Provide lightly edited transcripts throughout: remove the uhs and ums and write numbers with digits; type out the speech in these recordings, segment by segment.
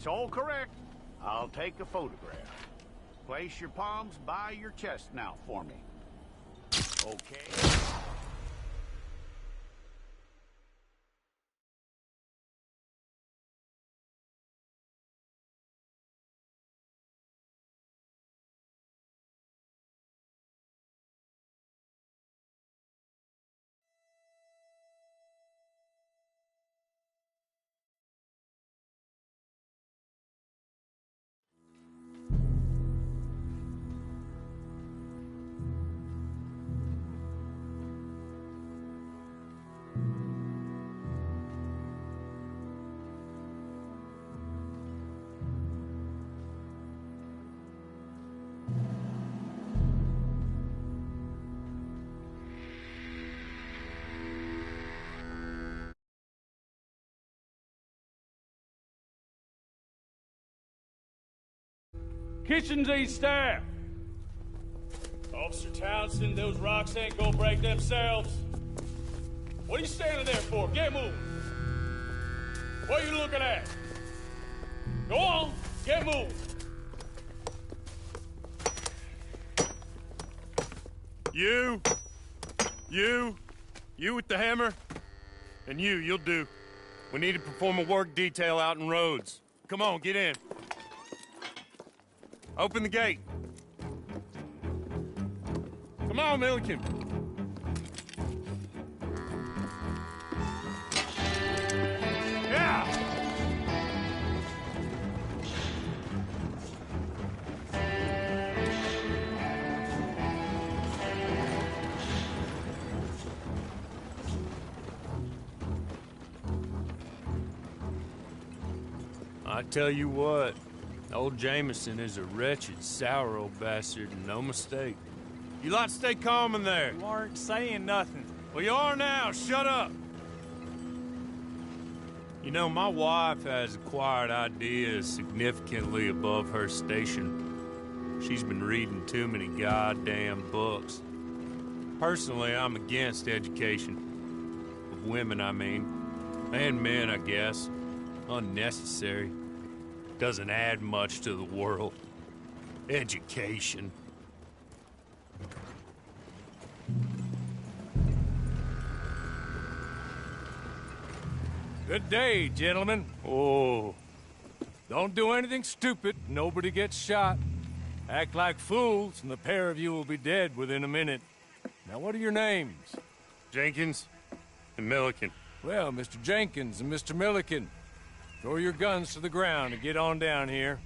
It's all correct. I'll take a photograph. Place your palms by your chest now for me. Okay. Kitchens East staff. Officer Townsend, those rocks ain't gonna break themselves. What are you standing there for? Get moving. What are you looking at? Go on, get moving. You with the hammer? And you'll do. We need to perform a work detail out in Rhodes. Come on, get in. Open the gate. Come on, Milliken. Yeah! I tell you what. Old Jameson is a wretched, sour old bastard, and no mistake. You lot stay calm in there. You aren't saying nothing. Well, you are now. Shut up. You know, my wife has acquired ideas significantly above her station. She's been reading too many goddamn books. Personally, I'm against education. Of women, I mean. And men, I guess. Unnecessary. Doesn't add much to the world. Education. Good day, gentlemen. Oh. Don't do anything stupid. Nobody gets shot. Act like fools, and the pair of you will be dead within a minute. Now, what are your names? Jenkins and Milliken. Well, Mr. Jenkins and Mr. Milliken, throw your guns to the ground and get on down here.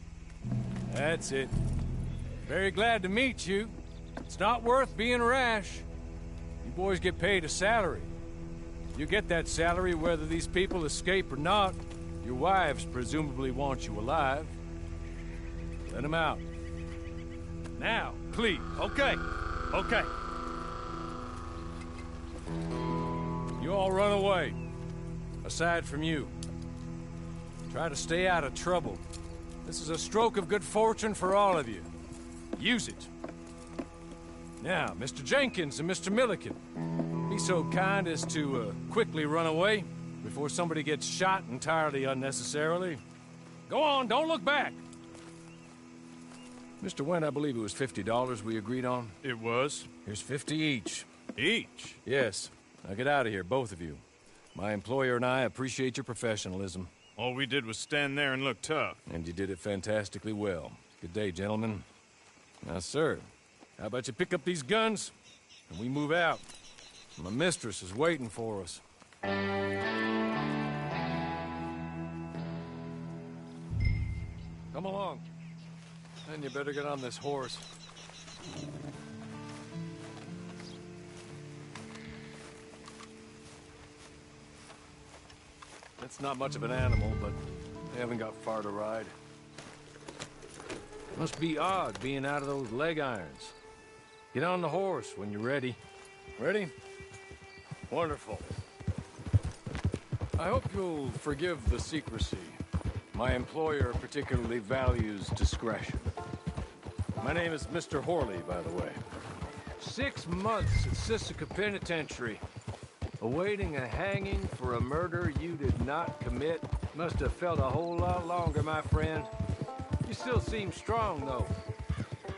That's it. Very glad to meet you. It's not worth being rash. You boys get paid a salary. You get that salary whether these people escape or not. Your wives presumably want you alive. Let them out. Now, please. Okay. You all run away. Aside from you. Try to stay out of trouble. This is a stroke of good fortune for all of you. Use it. Now, Mr. Jenkins and Mr. Milliken, be so kind as to quickly run away before somebody gets shot entirely unnecessarily. Go on, don't look back. Mr. Wendt, I believe it was $50 we agreed on. It was. Here's 50 each. Each? Yes. Now get out of here, both of you. My employer and I appreciate your professionalism. All we did was stand there and look tough. And you did it fantastically well. Good day, gentlemen. Now, sir, how about you pick up these guns, and we move out? My mistress is waiting for us. Come along. And you better get on this horse. That's not much of an animal, but they haven't got far to ride. Must be odd being out of those leg irons. Get on the horse when you're ready. Ready? Wonderful. I hope you'll forgive the secrecy. My employer particularly values discretion. My name is Mr. Horley, by the way. 6 months at Sisika Penitentiary, awaiting a hanging for a murder you did not commit Must have felt a whole lot longer, my friend. You still seem strong, though.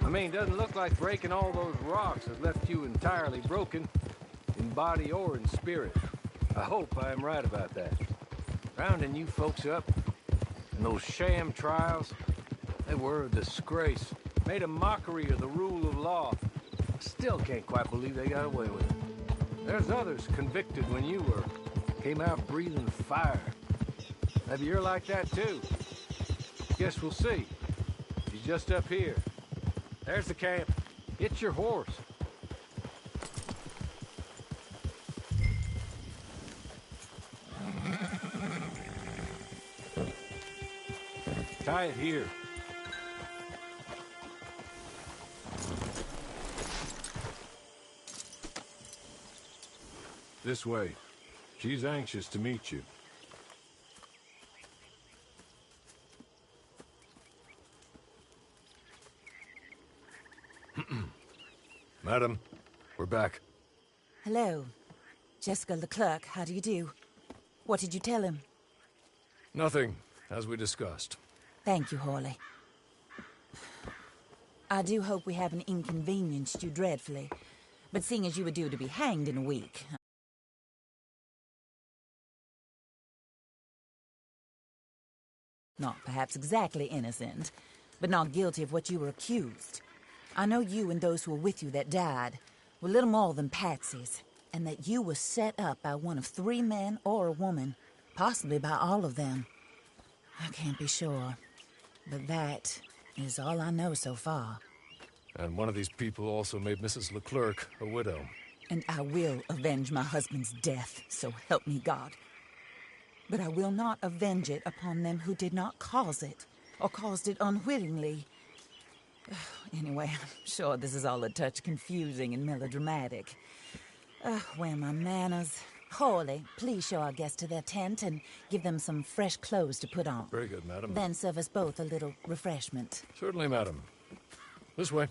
I mean, doesn't look like breaking all those rocks has left you entirely broken, in body or in spirit. I hope I am right about that. Rounding you folks up, and those sham trials, they were a disgrace. Made a mockery of the rule of law. Still can't quite believe they got away with it. There's others convicted when you were. Came out breathing fire. Maybe you're like that too. Guess we'll see. He's just up here. There's the camp. Get your horse. Tie it here. This way. She's anxious to meet you. Madam, we're back. Hello. Jessica Leclerc, how do you do? What did you tell him? Nothing, as we discussed. Thank you, Hawley. I do hope we haven't inconvenienced you dreadfully, but seeing as you were due to be hanged in a week... Not perhaps exactly innocent, but not guilty of what you were accused. I know you and those who were with you that died were little more than patsies, and that you were set up by one of 3 men or a woman, possibly by all of them. I can't be sure, but that is all I know so far. And one of these people also made Mrs. Leclerc a widow. And I will avenge my husband's death, so help me God. But I will not avenge it upon them who did not cause it, or caused it unwittingly. Anyway, I'm sure this is all a touch confusing and melodramatic. Where are my manners? Hawley, please show our guests to their tent and give them some fresh clothes to put on. Very good, madam. Then serve us both a little refreshment. Certainly, madam. This way.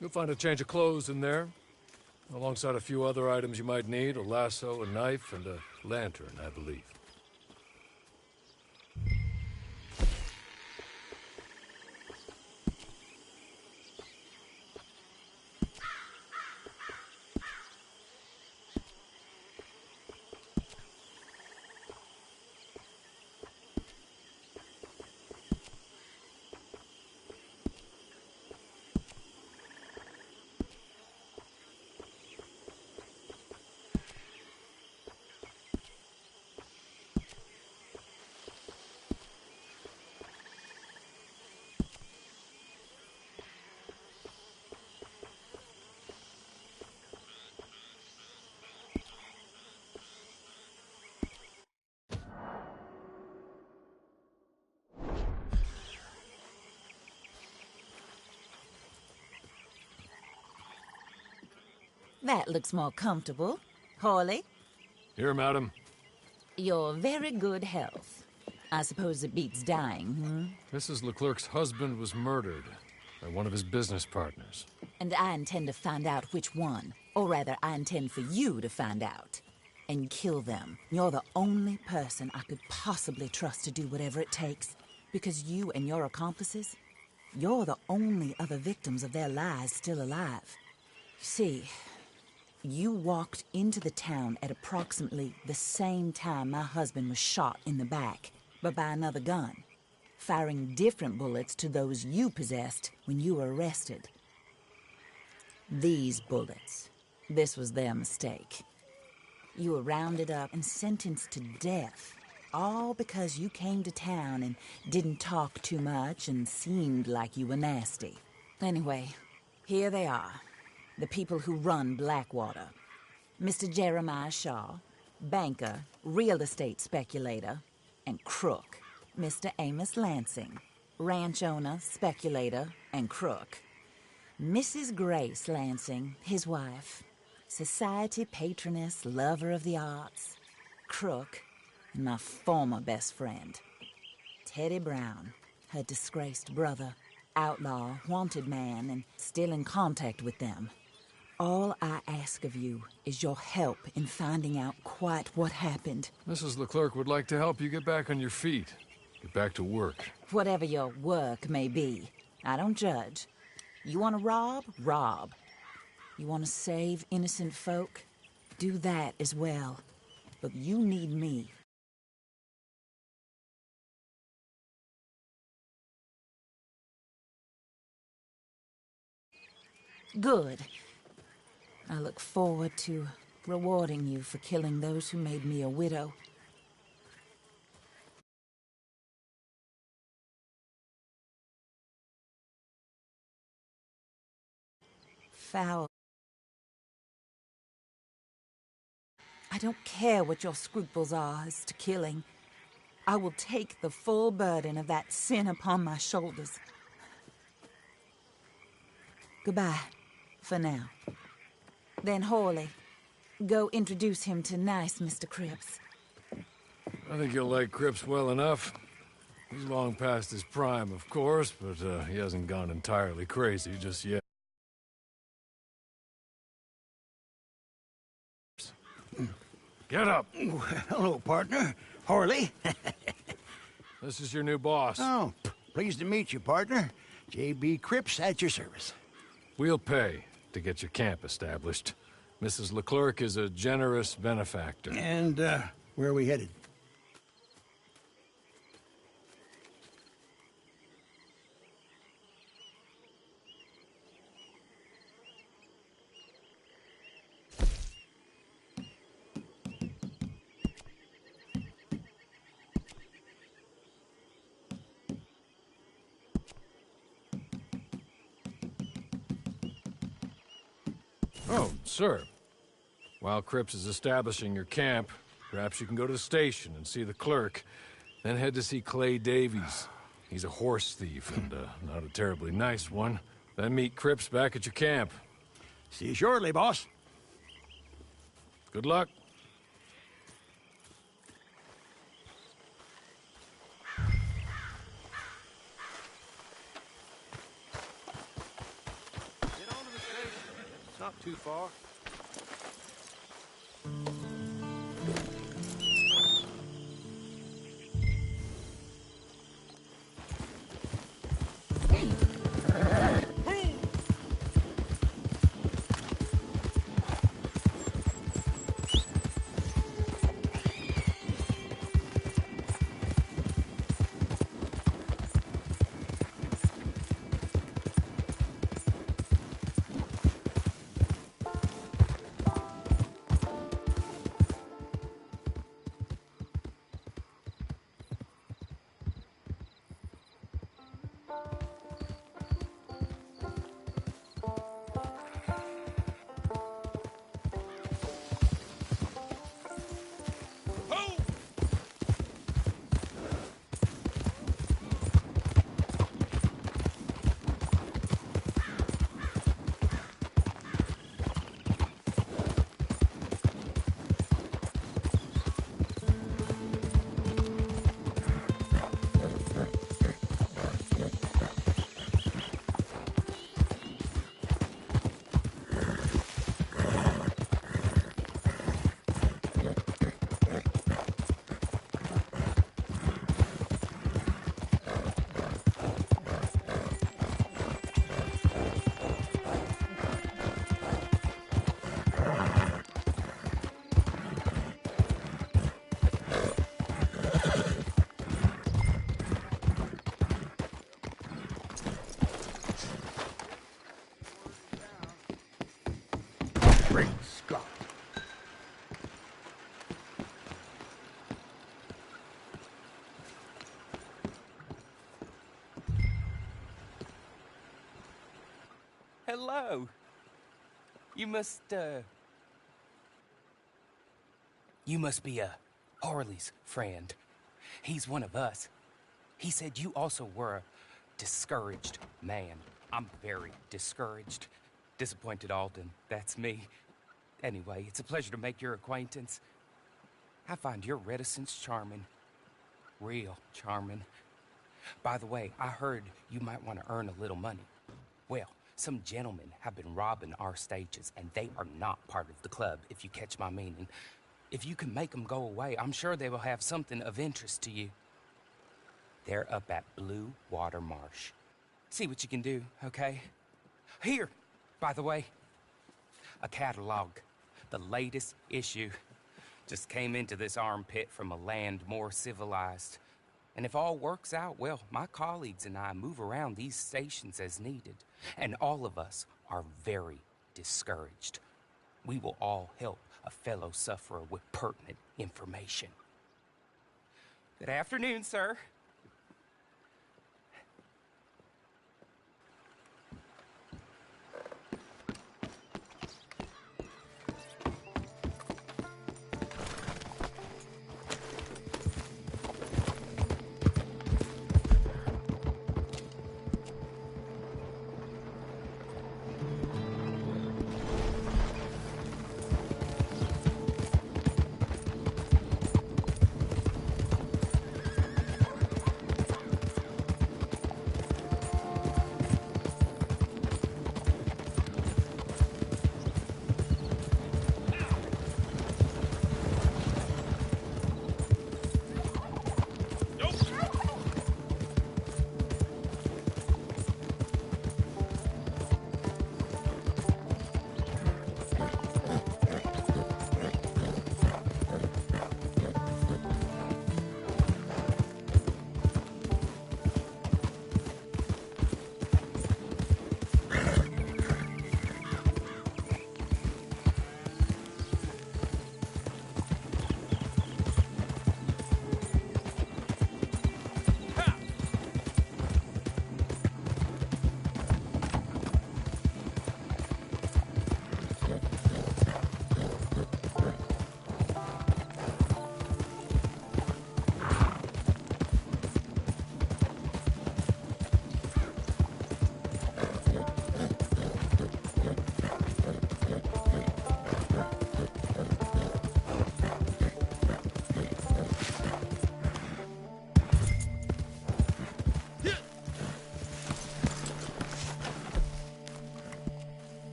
You'll find a change of clothes in there, alongside a few other items you might need, a lasso, a knife, and a lantern, I believe. That looks more comfortable. Hawley, Here, madam. your very good health. I suppose it beats dying, Mrs. Leclerc's husband was murdered by one of his business partners. And I intend to find out which one. Or rather, I intend for you to find out. And kill them. You're the only person I could possibly trust to do whatever it takes. Because you and your accomplices, you're the only other victims of their lies still alive. See, you walked into the town at approximately the same time my husband was shot in the back, but by another gun, firing different bullets to those you possessed when you were arrested. These bullets, this was their mistake. You were rounded up and sentenced to death, all because you came to town and didn't talk too much and seemed like you were nasty. Anyway, here they are. The people who run Blackwater. Mr. Jeremiah Shaw, banker, real estate speculator, and crook. Mr. Amos Lansing, ranch owner, speculator, and crook. Mrs. Grace Lansing, his wife, society patroness, lover of the arts, crook, and my former best friend. Teddy Brown, her disgraced brother, outlaw, wanted man, and still in contact with them. All I ask of you is your help in finding out quite what happened. Mrs. Leclerc would like to help you get back on your feet. Get back to work. Whatever your work may be, I don't judge. You want to rob? Rob. You want to save innocent folk? Do that as well. But you need me. Good. I look forward to rewarding you for killing those who made me a widow. Foul. I don't care what your scruples are as to killing. I will take the full burden of that sin upon my shoulders. Goodbye, for now. Then Horley, go introduce him to nice Mr. Cripps. I think you'll like Cripps well enough. He's long past his prime, of course, but he hasn't gone entirely crazy just yet. Get up! Hello, partner. Horley. This is your new boss. Oh, pleased to meet you, partner. J.B. Cripps at your service. We'll pay to get your camp established. Mrs. Leclerc is a generous benefactor. And, where are we headed? Oh, sir. While Cripps is establishing your camp, perhaps you can go to the station and see the clerk, then head to see Clay Davies. He's a horse thief, and not a terribly nice one. Then meet Cripps back at your camp. See you shortly, boss. Good luck. Get on to the station. It's not too far. Great Scott. Hello. You must be Harley's friend. He's one of us. He said you also were a discouraged man. I'm very discouraged. Disappointed Alden, that's me. Anyway, it's a pleasure to make your acquaintance. I find your reticence charming. Real charming. By the way, I heard you might want to earn a little money. Well, Some gentlemen have been robbing our stages, and they are not part of the club, if you catch my meaning. If you can make them go away, I'm sure they will have something of interest to you. They're up at Blue Water Marsh. See what you can do, okay? Here, by the way, a catalog. The latest issue. Just came into this armpit from a land more civilized. And if all works out, well, my colleagues and I move around these stations as needed. And all of us are very discouraged. We will all help a fellow sufferer with pertinent information. Good afternoon, sir.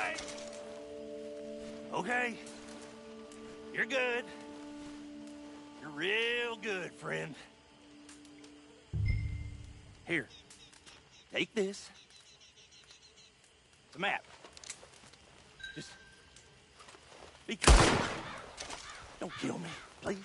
right. Okay. You're good. You're real good, friend. Here. Take this. It's a map. Just be calm. Don't kill me, please.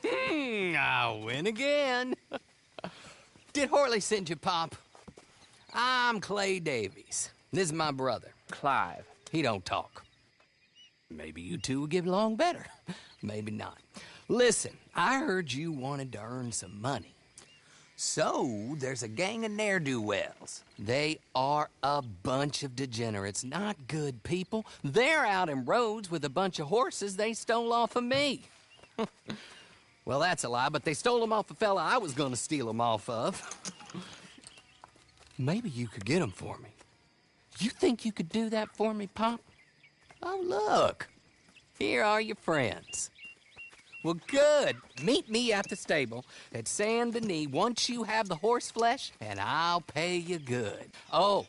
I win again. Did Horley send you, Pop? I'm Clay Davies. This is my brother, Clive. He don't talk. Maybe you two will get along better. Maybe not. Listen, I heard you wanted to earn some money. So, there's a gang of ne'er-do-wells. They are a bunch of degenerates, not good people. They're out in roads with a bunch of horses they stole off of me. Well, that's a lie, but they stole them off a fella I was gonna steal them off of. Maybe you could get them for me. You think you could do that for me, Pop? Oh, look. Here are your friends. Well, good. Meet me at the stable at Saint Denis once you have the horse flesh, and I'll pay you good. Oh,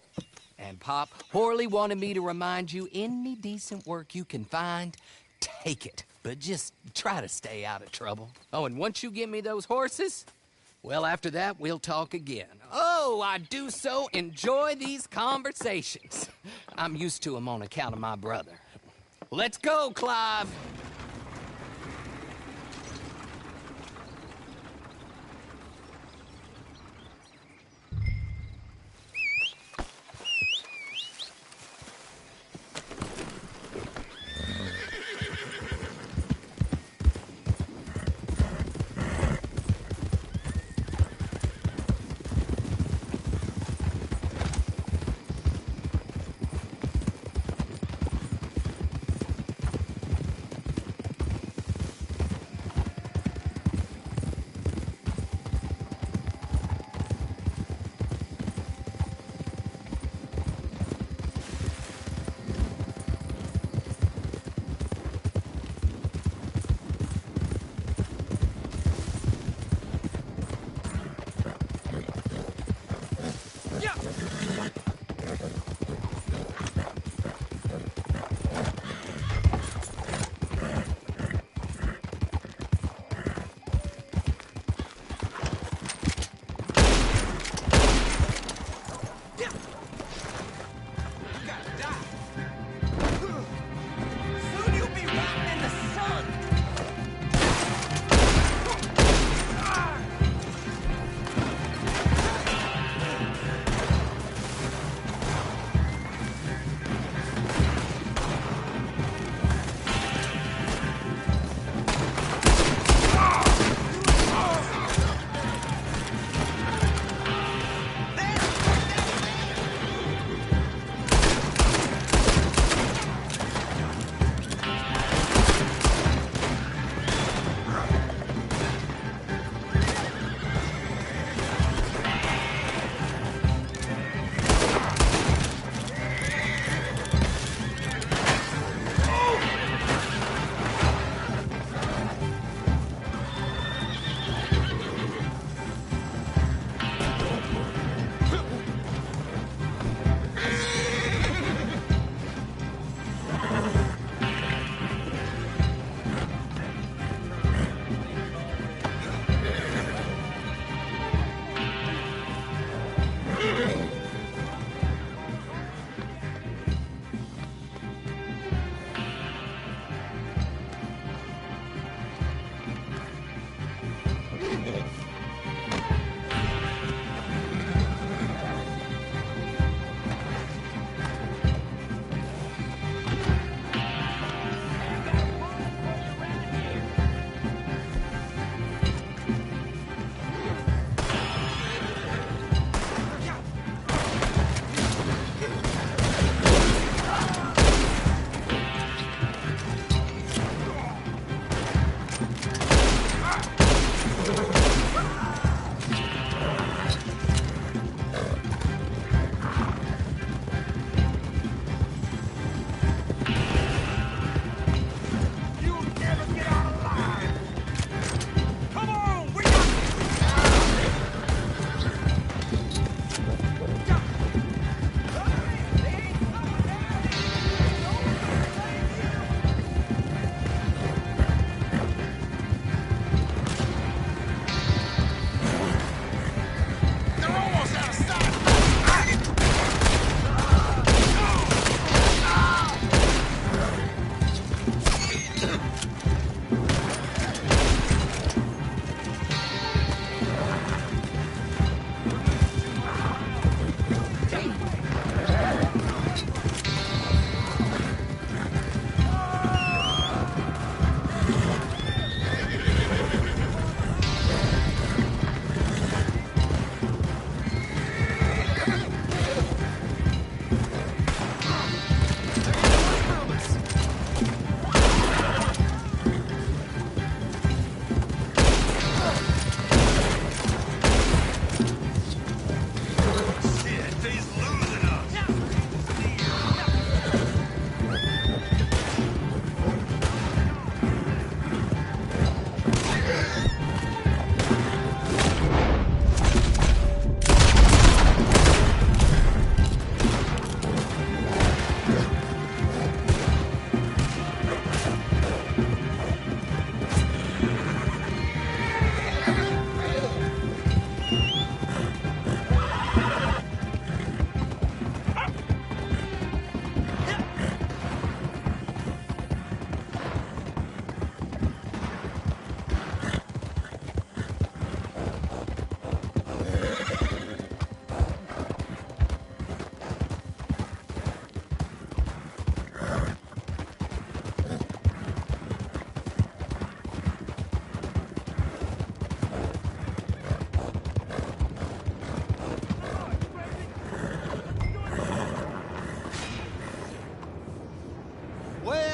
and Pop, Horley wanted me to remind you, any decent work you can find, take it. But just try to stay out of trouble. Oh, and once you give me those horses, well, after that, we'll talk again. Oh, I do so enjoy these conversations. I'm used to them on account of my brother. Let's go, Clive.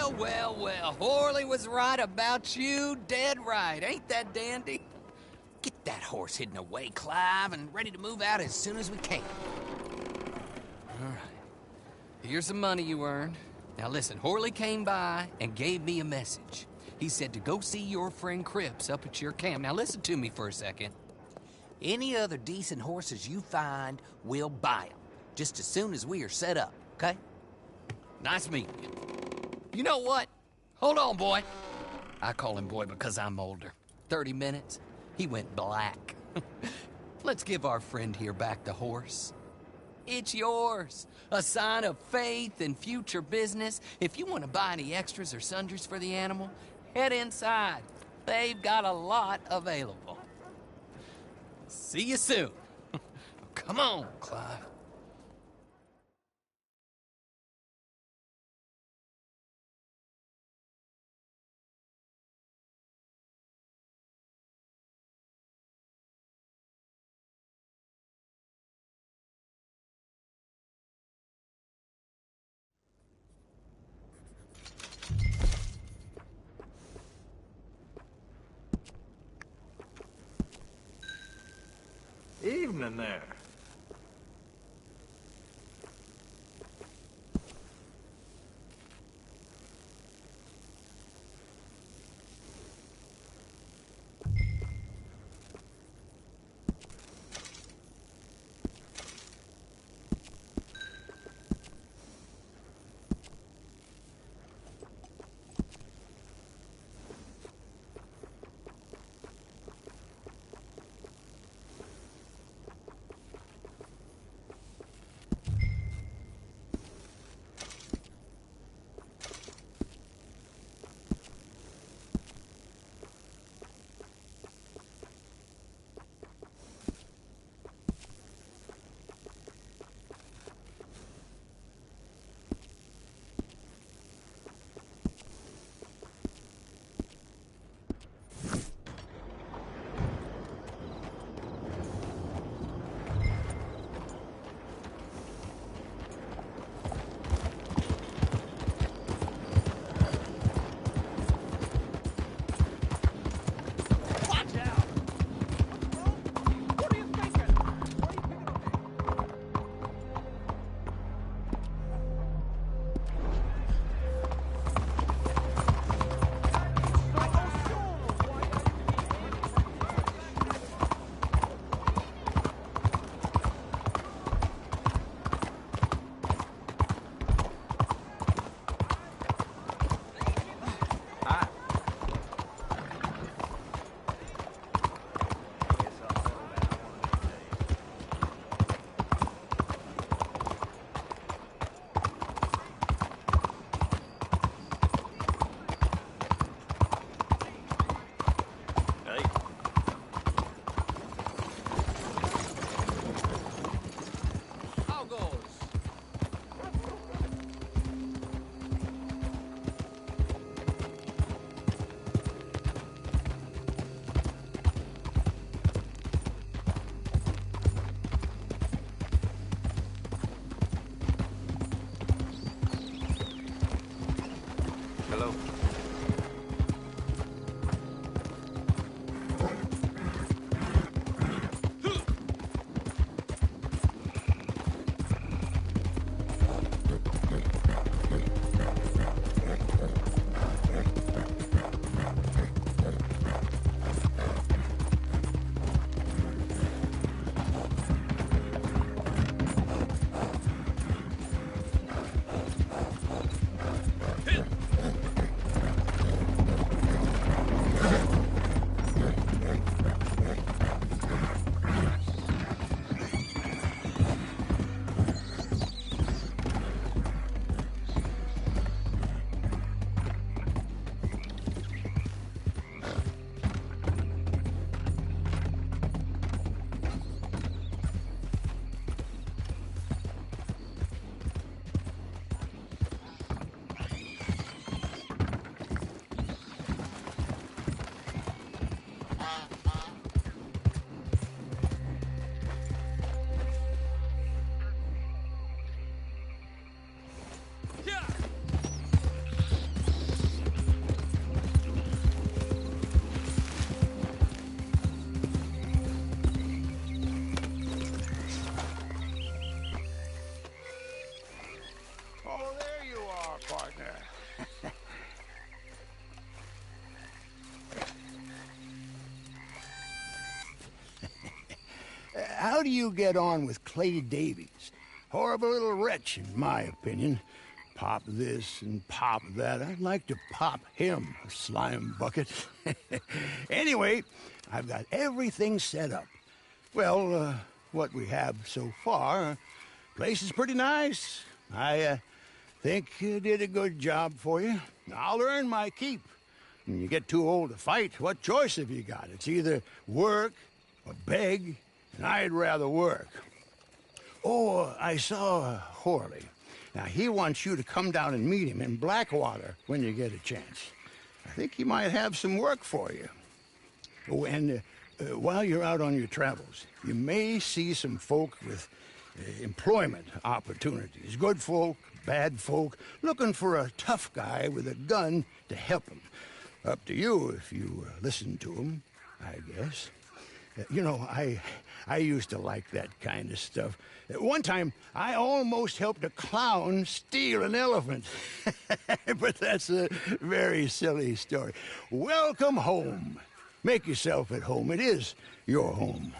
Well, well, well. Horley was right about you. Dead right. Ain't that dandy? Get that horse hidden away, Clive, and ready to move out as soon as we can. All right. Here's the money you earned. Now listen, Horley came by and gave me a message. He said to go see your friend Cripps up at your camp. Now listen to me for a second. Any other decent horses you find, we'll buy them. Just as soon as we are set up, okay? Nice meeting you. You know what? Hold on, boy. I call him boy because I'm older. 30 minutes, he went black. Let's give our friend here back the horse. It's yours. A sign of faith and future business. If you want to buy any extras or sundries for the animal, head inside. They've got a lot available. See you soon. Come on, Clive. Evening there. how do you get on with Clay Davies? Horrible little wretch, in my opinion. Pop this and pop that. I'd like to pop him, a slime bucket. Anyway, I've got everything set up. Well, what we have so far, place is pretty nice. I think you did a good job for you. I'll earn my keep. When you get too old to fight, what choice have you got? It's either work or beg, and I'd rather work. Oh, I saw Horley. Now, he wants you to come down and meet him in Blackwater when you get a chance. I think he might have some work for you. Oh, and while you're out on your travels, you may see some folk with employment opportunities. Good folk, bad folk, looking for a tough guy with a gun to help them. Up to you if you listen to them, I guess. You know, I used to like that kind of stuff. One time, I almost helped a clown steal an elephant. But that's a very silly story. Welcome home. Make yourself at home. It is your home.